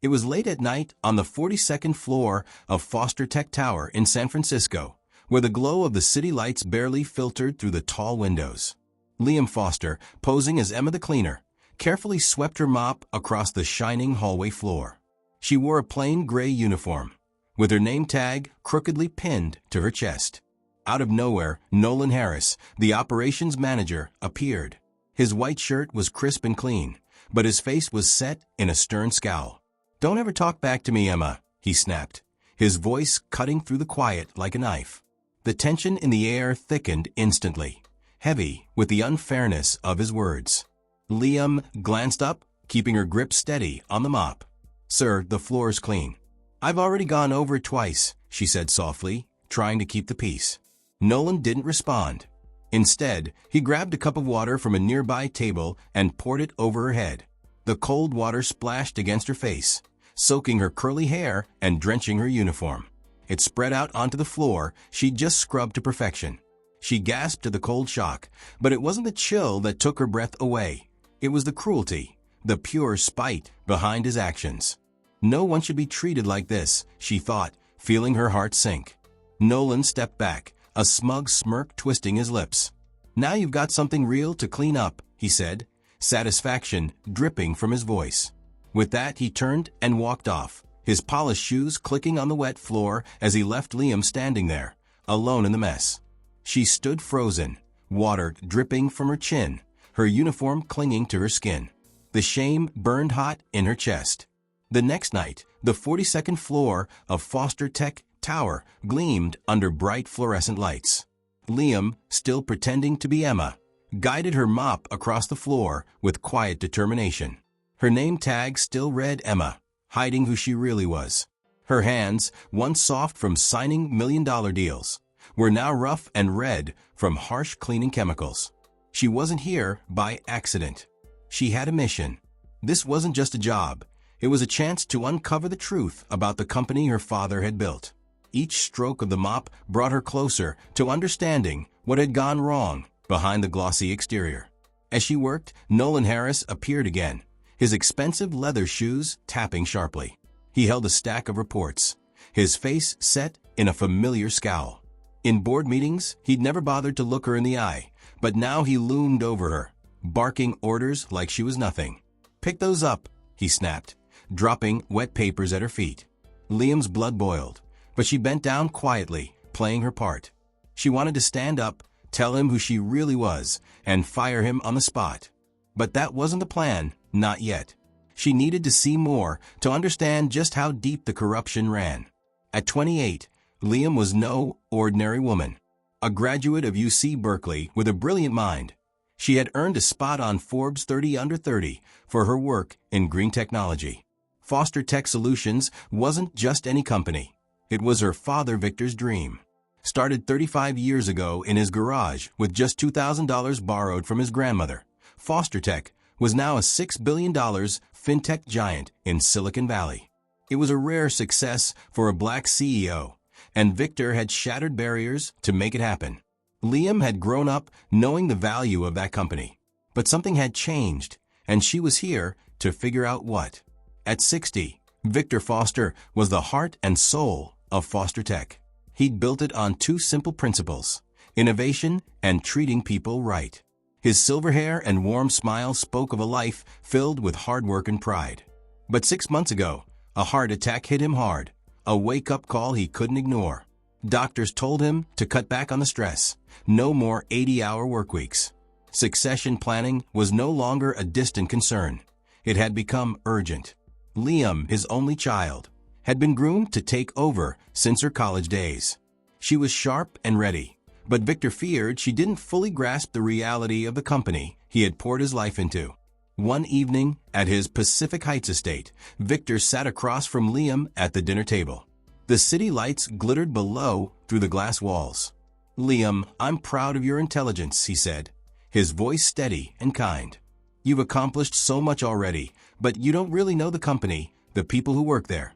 It was late at night on the 42nd floor of Foster Tech Tower in San Francisco, where the glow of the city lights barely filtered through the tall windows. Liam Foster, posing as Emma the cleaner, carefully swept her mop across the shining hallway floor. She wore a plain gray uniform, with her name tag crookedly pinned to her chest. Out of nowhere, Nolan Harris, the operations manager, appeared. His white shirt was crisp and clean, but his face was set in a stern scowl. "Don't ever talk back to me, Emma," he snapped, his voice cutting through the quiet like a knife. The tension in the air thickened instantly, heavy with the unfairness of his words. Liam glanced up, keeping her grip steady on the mop. "Sir, the floor's clean." "I've already gone over it twice," she said softly, trying to keep the peace. Nolan didn't respond. Instead, he grabbed a cup of water from a nearby table and poured it over her head. The cold water splashed against her face, soaking her curly hair and drenching her uniform. It spread out onto the floor she'd just scrubbed to perfection. She gasped at the cold shock, but it wasn't the chill that took her breath away. It was the cruelty, the pure spite behind his actions. No one should be treated like this, she thought, feeling her heart sink. Nolan stepped back, a smug smirk twisting his lips. "Now you've got something real to clean up," he said, satisfaction dripping from his voice. With that, he turned and walked off, his polished shoes clicking on the wet floor as he left Liam standing there, alone in the mess. She stood frozen, water dripping from her chin, her uniform clinging to her skin. The shame burned hot in her chest. The next night, the 42nd floor of Foster Tech Tower gleamed under bright fluorescent lights. Liam, still pretending to be Emma, guided her mop across the floor with quiet determination. Her name tag still read Emma, hiding who she really was. Her hands, once soft from signing million-dollar deals, were now rough and red from harsh cleaning chemicals. She wasn't here by accident. She had a mission. This wasn't just a job. It was a chance to uncover the truth about the company her father had built. Each stroke of the mop brought her closer to understanding what had gone wrong behind the glossy exterior. As she worked, Nolan Harris appeared again, his expensive leather shoes tapping sharply. He held a stack of reports, his face set in a familiar scowl. In board meetings, he'd never bothered to look her in the eye, but now he loomed over her, barking orders like she was nothing. "Pick those up," he snapped, dropping wet papers at her feet. Liam's blood boiled, but she bent down quietly, playing her part. She wanted to stand up, tell him who she really was, and fire him on the spot. But that wasn't the plan, not yet. She needed to see more to understand just how deep the corruption ran. At 28, Liam was no ordinary woman. A graduate of UC Berkeley with a brilliant mind, she had earned a spot on Forbes 30 Under 30 for her work in green technology. Foster Tech Solutions wasn't just any company. It was her father Victor's dream. Started 35 years ago in his garage with just $2,000 borrowed from his grandmother, Foster Tech was now a $6 billion fintech giant in Silicon Valley. It was a rare success for a black CEO, and Victor had shattered barriers to make it happen. Liam had grown up knowing the value of that company, but something had changed, and she was here to figure out what. At 60, Victor Foster was the heart and soul of Foster Tech. He'd built it on two simple principles: innovation and treating people right. His silver hair and warm smile spoke of a life filled with hard work and pride. But 6 months ago, a heart attack hit him hard, a wake-up call he couldn't ignore. Doctors told him to cut back on the stress, no more 80-hour work weeks. Succession planning was no longer a distant concern. It had become urgent. Liam, his only child, had been groomed to take over since her college days. She was sharp and ready, but Victor feared she didn't fully grasp the reality of the company he had poured his life into. One evening, at his Pacific Heights estate, Victor sat across from Liam at the dinner table. The city lights glittered below through the glass walls. "Liam, I'm proud of your intelligence," he said, his voice steady and kind. "You've accomplished so much already, but you don't really know the company, the people who work there.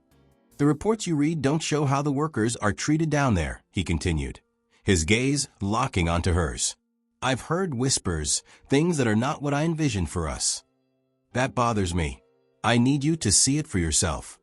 The reports you read don't show how the workers are treated down there," he continued, his gaze locking onto hers. "I've heard whispers, things that are not what I envisioned for us. That bothers me. I need you to see it for yourself."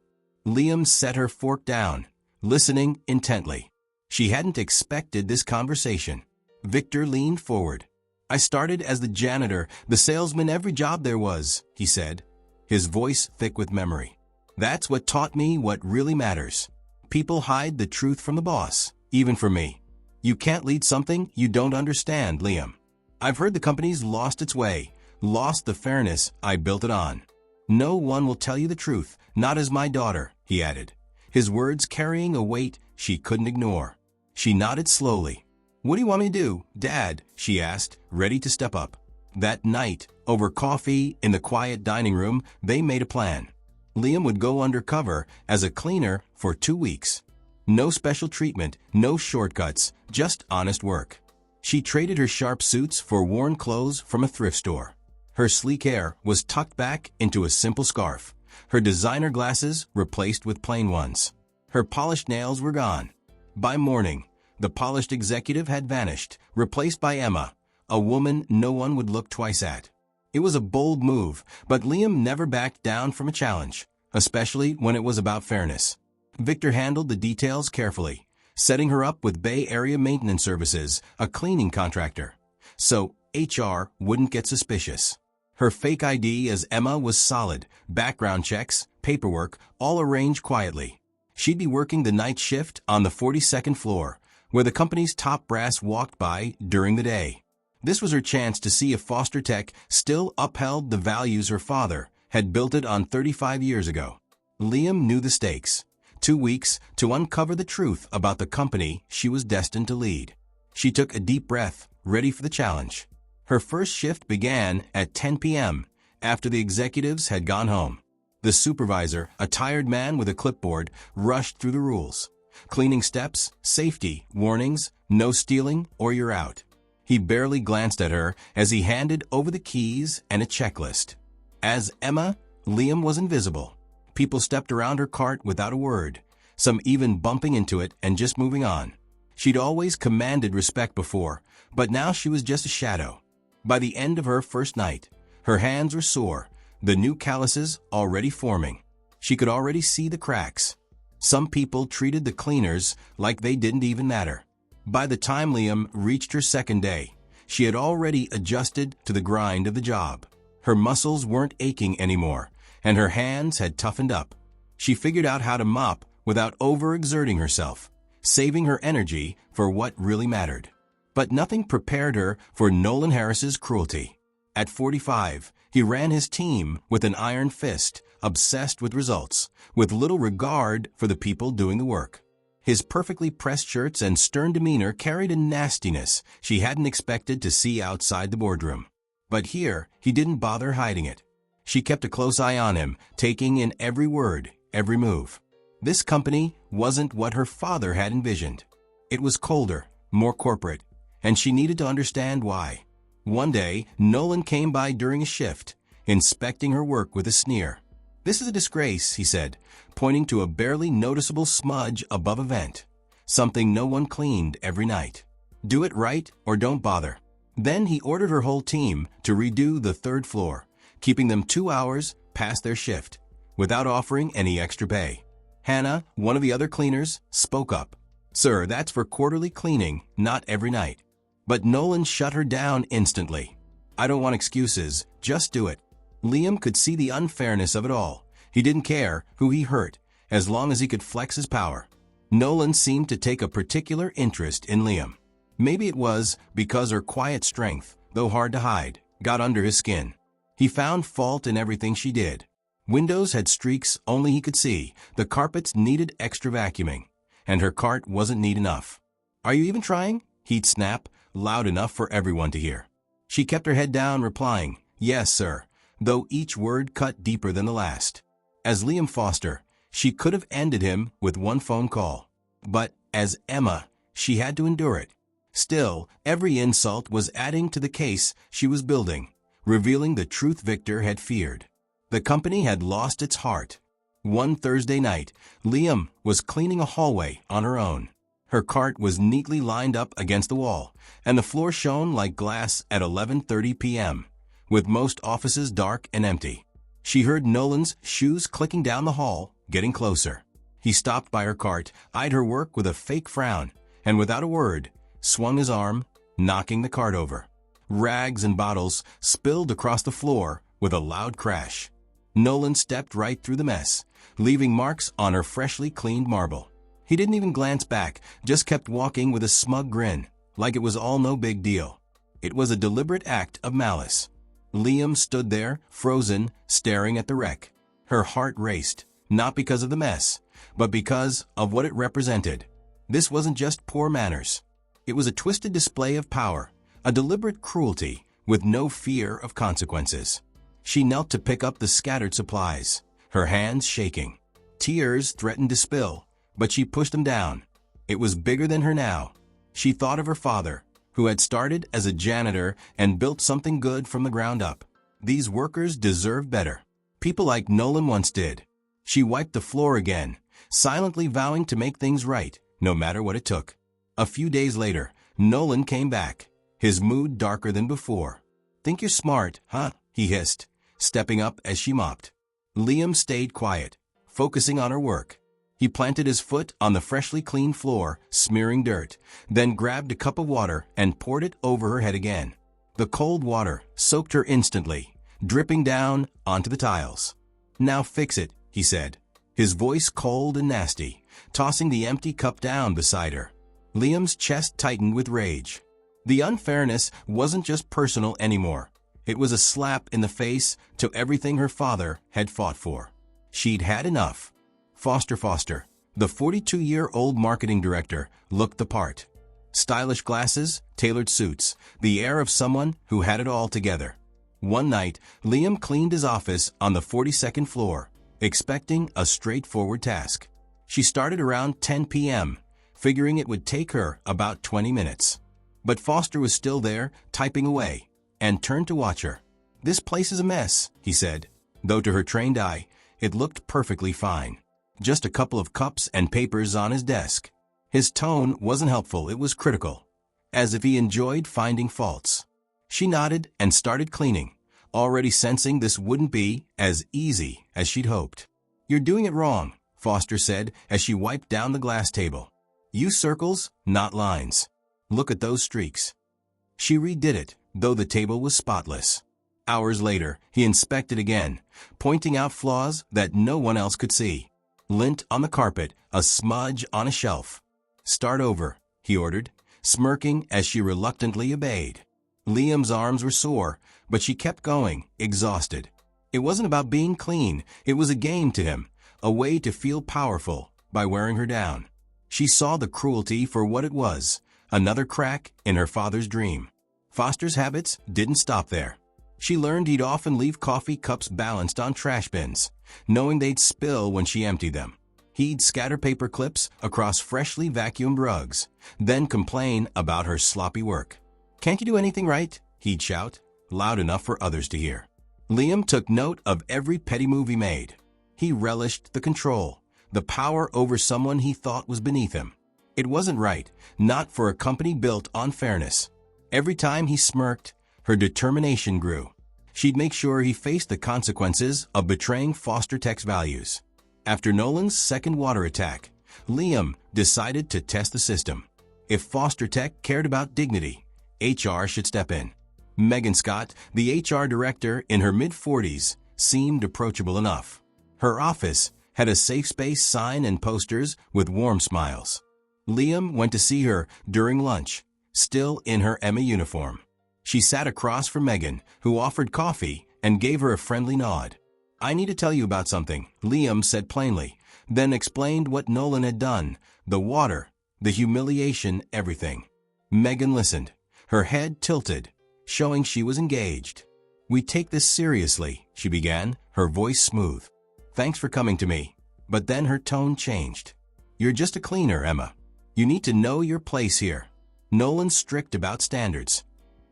Liam set her fork down, listening intently. She hadn't expected this conversation. Victor leaned forward. "I started as the janitor, the salesman, every job there was," he said, his voice thick with memory. "That's what taught me what really matters. People hide the truth from the boss, even from me. You can't lead something you don't understand, Liam. I've heard the company's lost its way, lost the fairness I built it on. No one will tell you the truth, not as my daughter," he added, his words carrying a weight she couldn't ignore. She nodded slowly. "What do you want me to do, Dad?" she asked, ready to step up. That night, over coffee in the quiet dining room, they made a plan. Liam would go undercover as a cleaner for 2 weeks. No special treatment, no shortcuts, just honest work. She traded her sharp suits for worn clothes from a thrift store. Her sleek hair was tucked back into a simple scarf, her designer glasses replaced with plain ones. Her polished nails were gone. By morning, the polished executive had vanished, replaced by Emma, a woman no one would look twice at. It was a bold move, but Liam never backed down from a challenge, especially when it was about fairness. Victor handled the details carefully, setting her up with Bay Area Maintenance Services, a cleaning contractor, so HR wouldn't get suspicious. Her fake ID as Emma was solid, background checks, paperwork, all arranged quietly. She'd be working the night shift on the 42nd floor, where the company's top brass walked by during the day. This was her chance to see if Foster Tech still upheld the values her father had built it on 35 years ago. Liam knew the stakes. 2 weeks to uncover the truth about the company she was destined to lead. She took a deep breath, ready for the challenge. Her first shift began at 10 p.m., after the executives had gone home. The supervisor, a tired man with a clipboard, rushed through the rules. Cleaning steps, safety, warnings, no stealing or you're out. He barely glanced at her as he handed over the keys and a checklist. As Emma, Liam was invisible. People stepped around her cart without a word, some even bumping into it and just moving on. She'd always commanded respect before, but now she was just a shadow. By the end of her first night, her hands were sore, the new calluses already forming. She could already see the cracks. Some people treated the cleaners like they didn't even matter. By the time Liam reached her second day, she had already adjusted to the grind of the job. Her muscles weren't aching anymore, and her hands had toughened up. She figured out how to mop without overexerting herself, saving her energy for what really mattered. But nothing prepared her for Nolan Harris's cruelty. At 45, he ran his team with an iron fist, obsessed with results, with little regard for the people doing the work. His perfectly pressed shirts and stern demeanor carried a nastiness she hadn't expected to see outside the boardroom. But here, he didn't bother hiding it. She kept a close eye on him, taking in every word, every move. This company wasn't what her father had envisioned. It was colder, more corporate, and she needed to understand why. One day, Nolan came by during a shift, inspecting her work with a sneer. "This is a disgrace," he said, pointing to a barely noticeable smudge above a vent, something no one cleaned every night. "Do it right or don't bother." Then he ordered her whole team to redo the 3rd floor, keeping them 2 hours past their shift, without offering any extra pay. Hannah, one of the other cleaners, spoke up. "Sir, that's for quarterly cleaning, not every night." But Nolan shut her down instantly. "I don't want excuses, just do it." Liam could see the unfairness of it all. He didn't care who he hurt, as long as he could flex his power. Nolan seemed to take a particular interest in Liam. Maybe it was because her quiet strength, though hard to hide, got under his skin. He found fault in everything she did. Windows had streaks only he could see, the carpets needed extra vacuuming, and her cart wasn't neat enough. "Are you even trying?" he'd snap, loud enough for everyone to hear. She kept her head down, replying, "Yes, sir," though each word cut deeper than the last. As Liam Foster, she could have ended him with one phone call. But as Emma, she had to endure it. Still, every insult was adding to the case she was building, revealing the truth Victor had feared. The company had lost its heart. One Thursday night, Liam was cleaning a hallway on her own. Her cart was neatly lined up against the wall, and the floor shone like glass at 11:30 p.m., with most offices dark and empty. She heard Nolan's shoes clicking down the hall, getting closer. He stopped by her cart, eyed her work with a fake frown, and without a word, swung his arm, knocking the cart over. Rags and bottles spilled across the floor with a loud crash. Nolan stepped right through the mess, leaving marks on her freshly cleaned marble. He didn't even glance back, just kept walking with a smug grin, like it was all no big deal. It was a deliberate act of malice. Liam stood there, frozen, staring at the wreck. Her heart raced, not because of the mess, but because of what it represented. This wasn't just poor manners. It was a twisted display of power, a deliberate cruelty with no fear of consequences. She knelt to pick up the scattered supplies, her hands shaking. Tears threatened to spill, but she pushed them down. It was bigger than her now. She thought of her father, who had started as a janitor and built something good from the ground up. These workers deserve better. People like Nolan once did. She wiped the floor again, silently vowing to make things right, no matter what it took. A few days later, Nolan came back, his mood darker than before. "Think you're smart, huh?" he hissed, stepping up as she mopped. Liam stayed quiet, focusing on her work. He planted his foot on the freshly cleaned floor, smearing dirt, then grabbed a cup of water and poured it over her head again. The cold water soaked her instantly, dripping down onto the tiles. "Now fix it," he said, his voice cold and nasty, tossing the empty cup down beside her. Liam's chest tightened with rage. The unfairness wasn't just personal anymore. It was a slap in the face to everything her father had fought for. She'd had enough. Foster, the 42-year-old marketing director, looked the part. Stylish glasses, tailored suits, the air of someone who had it all together. One night, Liam cleaned his office on the 42nd floor, expecting a straightforward task. She started around 10 p.m., figuring it would take her about 20 minutes. But Foster was still there, typing away, and turned to watch her. "This place is a mess," he said, though to her trained eye, it looked perfectly fine. Just a couple of cups and papers on his desk. His tone wasn't helpful, it was critical, as if he enjoyed finding faults. She nodded and started cleaning, already sensing this wouldn't be as easy as she'd hoped. "You're doing it wrong," Foster said as she wiped down the glass table. "Use circles, not lines. Look at those streaks." She redid it, though the table was spotless. Hours later, he inspected again, pointing out flaws that no one else could see. Lint on the carpet, a smudge on a shelf. "Start over," he ordered, smirking as she reluctantly obeyed. Liam's arms were sore, but she kept going, exhausted. It wasn't about being clean, it was a game to him, a way to feel powerful by wearing her down. She saw the cruelty for what it was, another crack in her father's dream. Foster's habits didn't stop there. She learned he'd often leave coffee cups balanced on trash bins, knowing they'd spill when she emptied them. He'd scatter paper clips across freshly vacuumed rugs, then complain about her sloppy work. "Can't you do anything right?" he'd shout, loud enough for others to hear. Liam took note of every petty move he made. He relished the control, the power over someone he thought was beneath him. It wasn't right, not for a company built on fairness. Every time he smirked, her determination grew. She'd make sure he faced the consequences of betraying Foster Tech's values. After Nolan's second water attack, Liam decided to test the system. If Foster Tech cared about dignity, HR should step in. Megan Scott, the HR director in her mid-40s, seemed approachable enough. Her office had a safe space sign and posters with warm smiles. Liam went to see her during lunch, still in her Emma uniform. She sat across from Megan, who offered coffee and gave her a friendly nod. "I need to tell you about something," Liam said plainly, then explained what Nolan had done, the water, the humiliation, everything. Megan listened, her head tilted, showing she was engaged. "We take this seriously," she began, her voice smooth. "Thanks for coming to me." But then her tone changed. "You're just a cleaner, Emma. You need to know your place here. Nolan's strict about standards.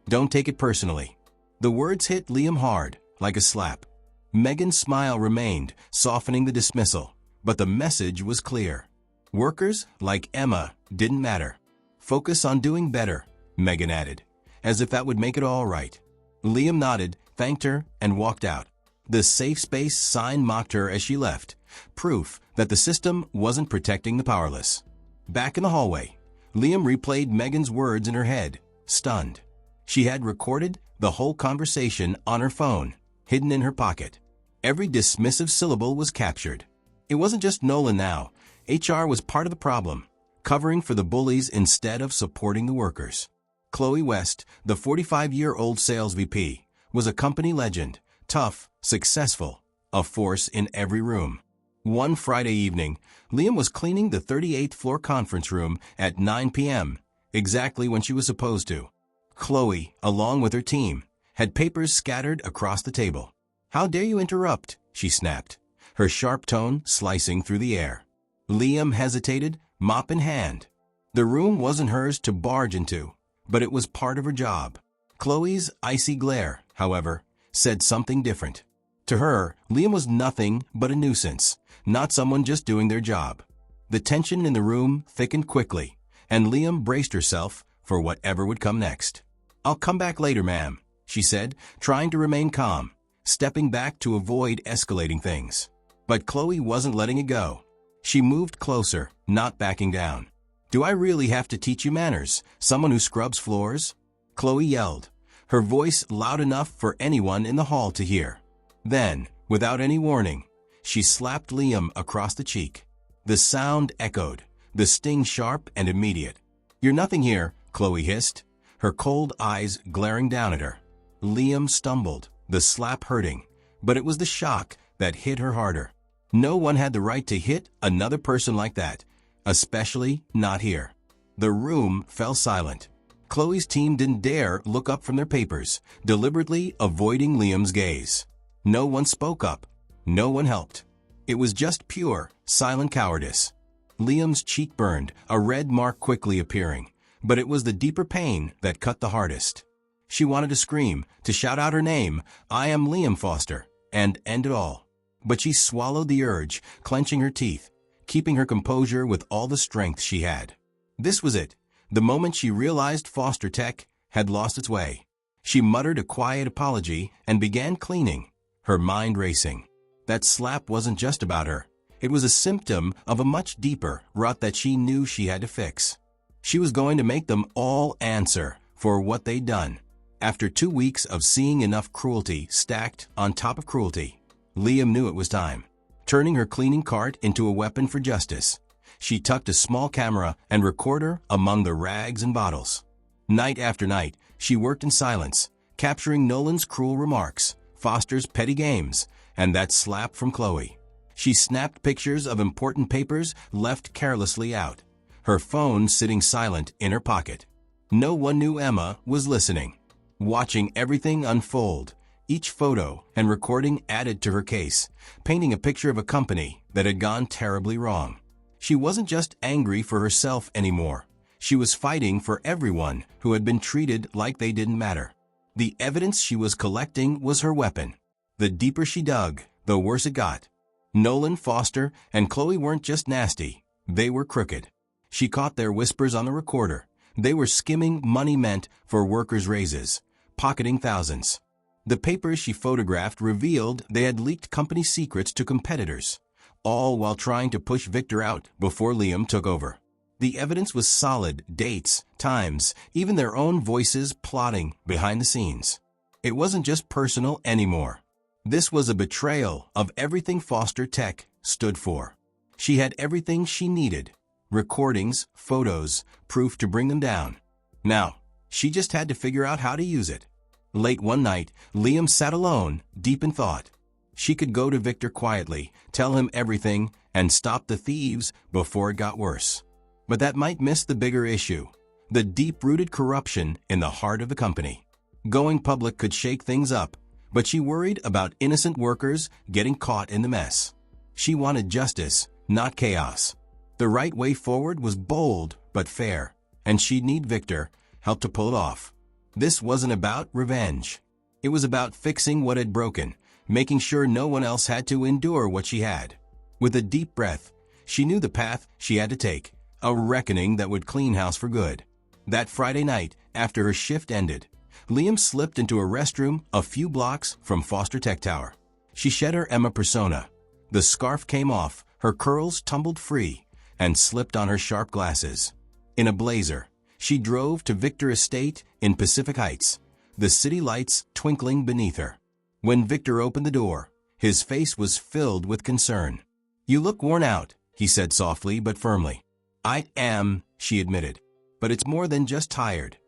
Don't take it personally." The words hit Liam hard, like a slap. Megan's smile remained, softening the dismissal, but the message was clear. Workers like Emma didn't matter. "Focus on doing better," Megan added, as if that would make it all right. Liam nodded, thanked her, and walked out. The safe space sign mocked her as she left, proof that the system wasn't protecting the powerless. Back in the hallway, Liam replayed Megan's words in her head, stunned. She had recorded the whole conversation on her phone, hidden in her pocket. Every dismissive syllable was captured. It wasn't just Nolan now. HR was part of the problem, covering for the bullies instead of supporting the workers. Chloe West, the 45-year-old sales VP, was a company legend, tough, successful, a force in every room. One Friday evening, Liam was cleaning the 38th floor conference room at 9 p.m., exactly when she was supposed to. Chloe, along with her team, had papers scattered across the table. "How dare you interrupt?" she snapped, her sharp tone slicing through the air. Liam hesitated, mop in hand. The room wasn't hers to barge into, but it was part of her job. Chloe's icy glare, however, said something different. To her, Liam was nothing but a nuisance, not someone just doing their job. The tension in the room thickened quickly, and Liam braced herself for whatever would come next. "I'll come back later, ma'am," she said, trying to remain calm, stepping back to avoid escalating things. But Chloe wasn't letting it go. She moved closer, not backing down. "Do I really have to teach you manners, someone who scrubs floors?" Chloe yelled, her voice loud enough for anyone in the hall to hear. Then, without any warning, she slapped Liam across the cheek. The sound echoed, the sting sharp and immediate. "You're nothing here," Chloe hissed, her cold eyes glaring down at her. Liam stumbled, the slap hurting, but it was the shock that hit her harder. No one had the right to hit another person like that, especially not here. The room fell silent. Chloe's team didn't dare look up from their papers, deliberately avoiding Liam's gaze. No one spoke up. No one helped. It was just pure, silent cowardice. Liam's cheek burned, a red mark quickly appearing, but it was the deeper pain that cut the hardest. She wanted to scream, to shout out her name, "I am Liam Foster," and end it all. But she swallowed the urge, clenching her teeth, keeping her composure with all the strength she had. This was it, the moment she realized Foster Tech had lost its way. She muttered a quiet apology and began cleaning, her mind racing. That slap wasn't just about her. It was a symptom of a much deeper rut that she knew she had to fix. She was going to make them all answer for what they'd done. After 2 weeks of seeing enough cruelty stacked on top of cruelty, Liam knew it was time. Turning her cleaning cart into a weapon for justice, she tucked a small camera and recorder among the rags and bottles. Night after night, she worked in silence, capturing Nolan's cruel remarks, Foster's petty games, and that slap from Chloe. She snapped pictures of important papers left carelessly out, her phone sitting silent in her pocket. No one knew Emma was listening, watching everything unfold. Each photo and recording added to her case, painting a picture of a company that had gone terribly wrong. She wasn't just angry for herself anymore. She was fighting for everyone who had been treated like they didn't matter. The evidence she was collecting was her weapon. The deeper she dug, the worse it got. Nolan, Foster, and Chloe weren't just nasty. They were crooked. She caught their whispers on the recorder. They were skimming money meant for workers' raises, pocketing thousands. The papers she photographed revealed they had leaked company secrets to competitors, all while trying to push Victor out before Liam took over. The evidence was solid, dates, times, even their own voices plotting behind the scenes. It wasn't just personal anymore. This was a betrayal of everything Foster Tech stood for. She had everything she needed: recordings, photos, proof to bring them down. Now, she just had to figure out how to use it. Late one night, Liam sat alone, deep in thought. She could go to Victor quietly, tell him everything, and stop the thieves before it got worse. But that might miss the bigger issue, the deep-rooted corruption in the heart of the company. Going public could shake things up, but she worried about innocent workers getting caught in the mess. She wanted justice, not chaos. The right way forward was bold but fair, and she'd need Victor help to pull it off. This wasn't about revenge. It was about fixing what had broken, making sure no one else had to endure what she had. With a deep breath, she knew the path she had to take, a reckoning that would clean house for good. That Friday night, after her shift ended, Liam slipped into a restroom a few blocks from Foster Tech Tower. She shed her Emma persona, The scarf came off, her curls tumbled free, and slipped on her sharp glasses. In a blazer, she drove to Victor Estate in Pacific Heights, the city lights twinkling beneath her. When Victor opened the door, his face was filled with concern. "You look worn out," he said softly but firmly. "I am," she admitted. "But it's more than just tired."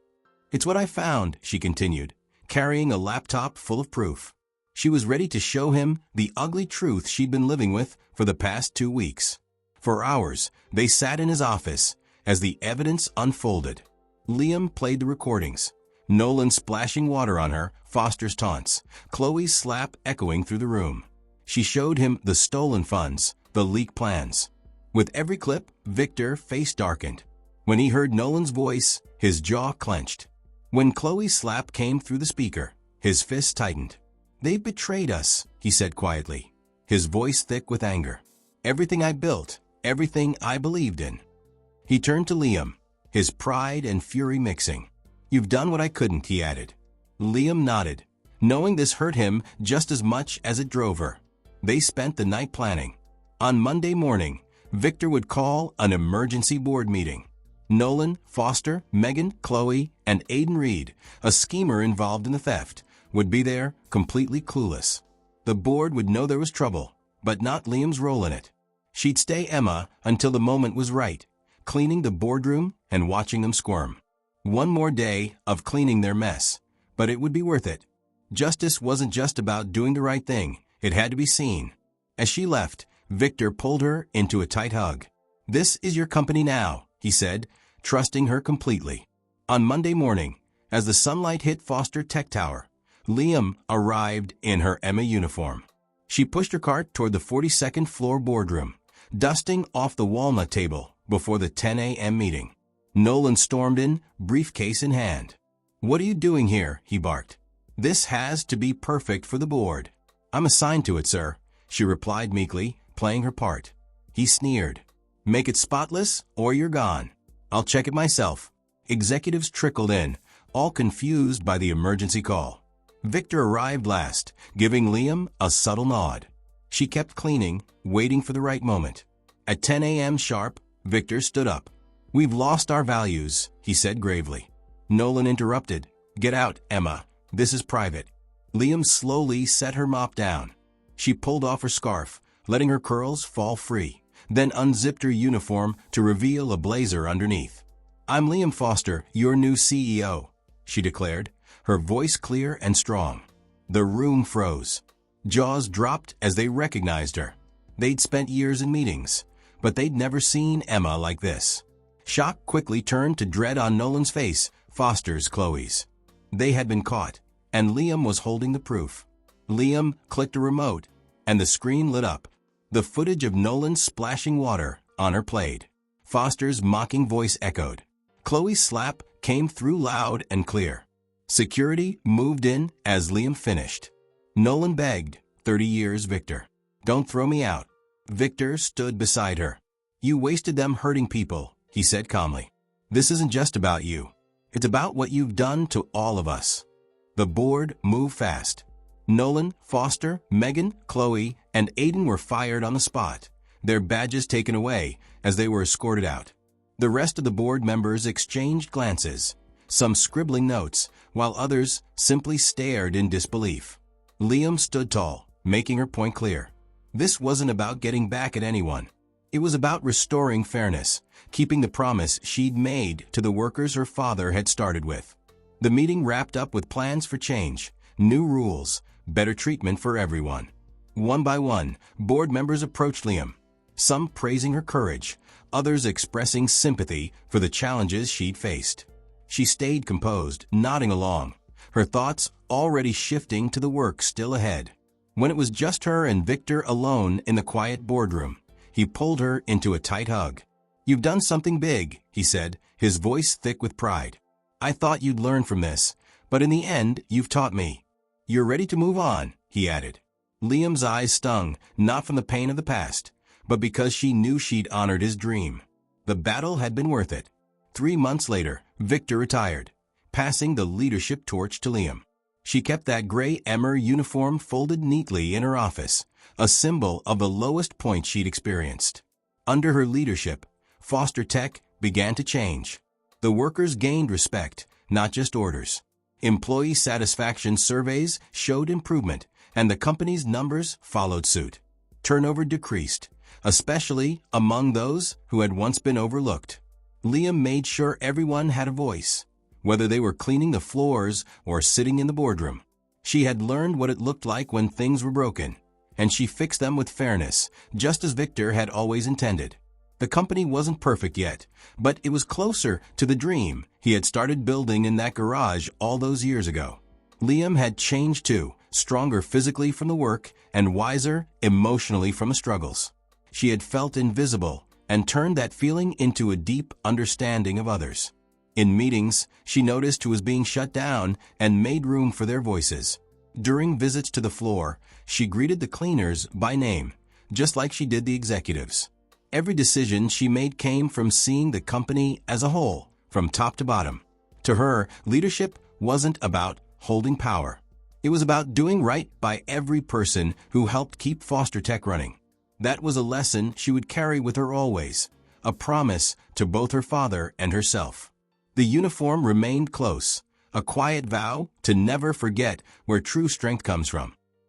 "It's what I found," she continued, carrying a laptop full of proof. She was ready to show him the ugly truth she'd been living with for the past 2 weeks. For hours, they sat in his office as the evidence unfolded. Liam played the recordings. Nolan splashing water on her, Foster's taunts, Chloe's slap echoing through the room. She showed him the stolen funds, the leak plans. With every clip, Victor's face darkened. When he heard Nolan's voice, his jaw clenched. When Chloe's slap came through the speaker, his fists tightened. "They betrayed us," he said quietly, his voice thick with anger. "Everything I built, everything I believed in." He turned to Liam, his pride and fury mixing. "You've done what I couldn't," he added. Liam nodded, knowing this hurt him just as much as it drove her. They spent the night planning. On Monday morning, Victor would call an emergency board meeting. Nolan, Foster, Megan, Chloe, and Aiden Reed, a schemer involved in the theft, would be there, completely clueless. The board would know there was trouble, but not Liam's role in it. She'd stay Emma until the moment was right, cleaning the boardroom and watching them squirm. One more day of cleaning their mess, but it would be worth it. Justice wasn't just about doing the right thing, it had to be seen. As she left, Victor pulled her into a tight hug. "This is your company now," he said, trusting her completely. On Monday morning, as the sunlight hit Foster Tech Tower, Liam arrived in her Emma uniform. She pushed her cart toward the 42nd floor boardroom, dusting off the walnut table before the 10 a.m. meeting. Nolan stormed in, briefcase in hand. "What are you doing here?" he barked. "This has to be perfect for the board." "I'm assigned to it, sir," she replied meekly, playing her part. He sneered. "Make it spotless or you're gone. I'll check it myself." Executives trickled in, all confused by the emergency call. Victor arrived last, giving Liam a subtle nod. She kept cleaning, waiting for the right moment. At 10 a.m. sharp, Victor stood up. "We've lost our values," he said gravely. Nolan interrupted. "Get out, Emma. This is private." Liam slowly set her mop down. She pulled off her scarf, letting her curls fall free, then unzipped her uniform to reveal a blazer underneath. "I'm Liam Foster, your new CEO," she declared, her voice clear and strong. The room froze. Jaws dropped as they recognized her. They'd spent years in meetings, but they'd never seen Emma like this. Shock quickly turned to dread on Nolan's face, Foster's, Chloe's. They had been caught, and Liam was holding the proof. Liam clicked a remote, and the screen lit up. The footage of Nolan splashing water on her played. Foster's mocking voice echoed. Chloe's slap came through loud and clear. Security moved in as Liam finished. Nolan begged, 30 years, Victor. "Don't throw me out." Victor stood beside her. "You wasted them hurting people," he said calmly. "This isn't just about you. It's about what you've done to all of us." The board moved fast. Nolan, Foster, Megan, Chloe, and Aiden were fired on the spot, their badges taken away as they were escorted out. The rest of the board members exchanged glances, some scribbling notes, while others simply stared in disbelief. Liam stood tall, making her point clear. This wasn't about getting back at anyone. It was about restoring fairness, keeping the promise she'd made to the workers her father had started with. The meeting wrapped up with plans for change, new rules, better treatment for everyone. One by one, board members approached Liam, some praising her courage, others expressing sympathy for the challenges she'd faced. She stayed composed, nodding along, her thoughts already shifting to the work still ahead. When it was just her and Victor alone in the quiet boardroom, he pulled her into a tight hug. "You've done something big," he said, his voice thick with pride. "I thought you'd learn from this, but in the end, you've taught me. You're ready to move on," he added. Liam's eyes stung, not from the pain of the past, but because she knew she'd honored his dream. The battle had been worth it. 3 months later, Victor retired, passing the leadership torch to Liam. She kept that gray Emmer uniform folded neatly in her office, a symbol of the lowest point she'd experienced. Under her leadership, Foster Tech began to change. The workers gained respect, not just orders. Employee satisfaction surveys showed improvement, and the company's numbers followed suit. Turnover decreased, especially among those who had once been overlooked. Liam made sure everyone had a voice, whether they were cleaning the floors or sitting in the boardroom. She had learned what it looked like when things were broken, and she fixed them with fairness, just as Victor had always intended. The company wasn't perfect yet, but it was closer to the dream he had started building in that garage all those years ago. Liam had changed too, stronger physically from the work and wiser emotionally from the struggles. She had felt invisible and turned that feeling into a deep understanding of others. In meetings, she noticed who was being shut down and made room for their voices. During visits to the floor, she greeted the cleaners by name, just like she did the executives. Every decision she made came from seeing the company as a whole, from top to bottom. To her, leadership wasn't about holding power. It was about doing right by every person who helped keep Foster Tech running. That was a lesson she would carry with her always, a promise to both her father and herself. The uniform remained close, a quiet vow to never forget where true strength comes from.